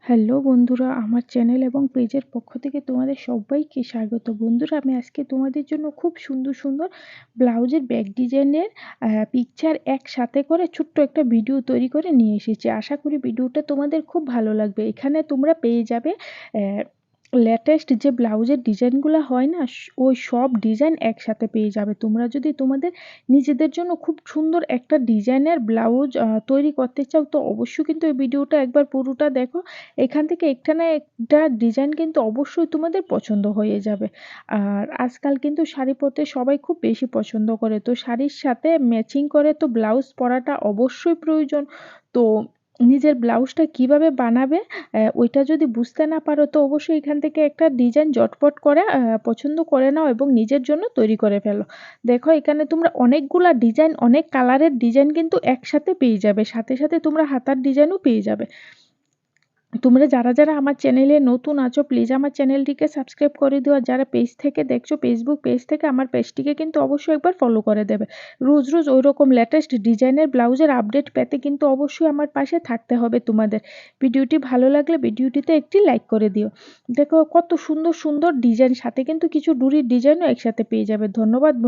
Hello বন্ধুরা, আমার channel এবং পেজের পক্ষ থেকে তোমাদের সবাইকে স্বাগত। বন্ধুরা, আমি আজকে তোমাদের জন্য খুব সুন্দর সুন্দর ব্লাউজের ব্যাক ডিজাইনের পিকচার একসাথে করে ছোট্ট একটা ভিডিও তৈরি করে নিয়ে এসেছি। আশা করি ভিডিওটা তোমাদের খুব ভালো লাগবে। এখানে তোমরা পেয়ে যাবে লেটেস্ট যে ব্লাউজের ডিজাইনগুলো হয় না, ওই সব ডিজাইন একসাথে পেয়ে যাবে। তোমরা যদি তোমাদের নিজেদের জন্য খুব সুন্দর একটা ডিজাইনের ব্লাউজ তৈরি করতে চাও, তো অবশ্যই কিন্তু এই ভিডিওটা একবার পুরোটা দেখো। এখান থেকে একটা না একটা ডিজাইন কিন্তু অবশ্যই তোমাদের পছন্দ হয়ে যাবে। আর আজকাল কিন্তু শাড়ি পরতে সবাই খুব বেশি পছন্দ করে, তো শাড়ির সাথে ম্যাচিং করে তো ব্লাউজ পরাটা অবশ্যই প্রয়োজন। তো নিজের ব্লাউজটা কিভাবে বানাবে ওইটা যদি বুঝতে না পারো, তো অবশ্যই এখান থেকে একটা ডিজাইন ঝটপট করে পছন্দ করে নাও এবং নিজের জন্য তৈরি করে ফেলো। দেখো, এখানে তোমরা অনেকগুলা ডিজাইন, অনেক কালারের ডিজাইন কিন্তু একসাথে পেয়ে যাবে, সাথে সাথে তোমরা হাতার ডিজাইনও পেয়ে যাবে। তোমরা যারা যারা আমার চ্যানেলে নতুন আছো, প্লিজ আমার চ্যানেলটিকে সাবস্ক্রাইব করে দিও। আর যারা পেজ থেকে দেখছো, ফেসবুক পেজ থেকে আমার পেজটিকে কিন্তু অবশ্যই একবার ফলো করে দেবে। রোজ রোজ ওই রকম লেটেস্ট ডিজাইনের ব্লাউজের আপডেট পেতে কিন্তু অবশ্যই আমার পাশে থাকতে হবে তোমাদের। ভিডিওটি ভালো লাগলে ভিডিওটিতে একটি লাইক করে দিও। দেখো কত সুন্দর সুন্দর ডিজাইন, সাথে কিন্তু কিছু ডুরির ডিজাইনও একসাথে পেয়ে যাবে। ধন্যবাদ বন্ধু।